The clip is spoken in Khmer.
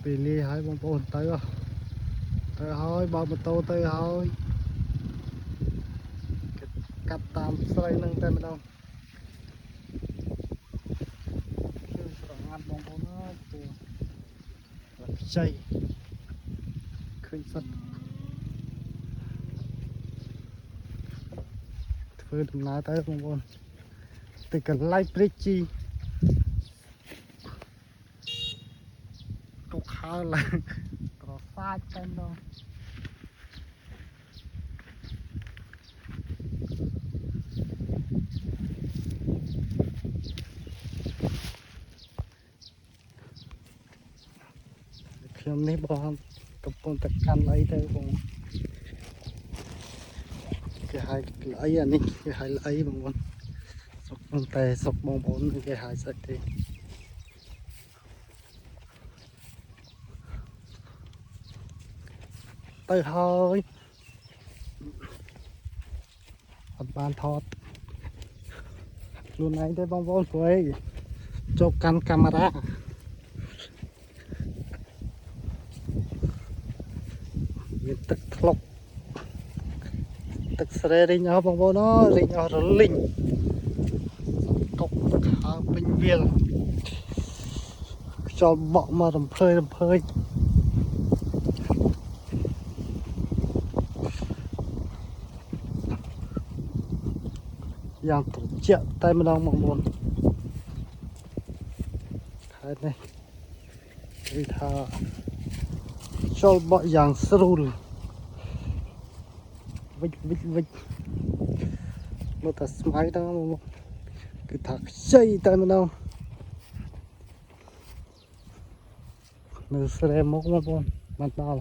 ពេលលាហើយបងប្អូនទៅហើយបើម៉ូតូទៅហើយកាត់តាមស្រីនឹងតែម្ដងគឺស្រងាត់បងប្អូនអើយពូខ្ចីឃើញសិតធ្វើដំណើរទៅបងប្អូនទៅកន្លែងព្រែកជីទុកហើឡើងក្រសាច់តែម្ដងខ្ញុំនេះបងកំពុងតែកាន់អីទៅបងគេហៅអីអានេះគេហៅអីបងប្អូនសុកតែសុកបងប្អូនគេហៅស្អីទេទៅហើយអត់បានថតខ្លួនឯងទេបងប្អូនព្រោះអីជប់កាន់កាមេរ៉ាមានទឹកធ្លុកទឹកស្រែរីងអស់បងប្អូនអើយរីងអស់រលីងកុកទឹកហើពេញវាលខ្យល់បក់មករំភើយយ៉ាងត្រជាក់តែម្ដងបងប្អូនខេត្តនេះគឺថាខ្យល់បក់យ៉ាងស្រួលវិចមើលតែស្មៅទៅបងប្អូនគឺថាខ្ចីតែម្ដងនៅស្រែមុខបងប្អូនបានដល់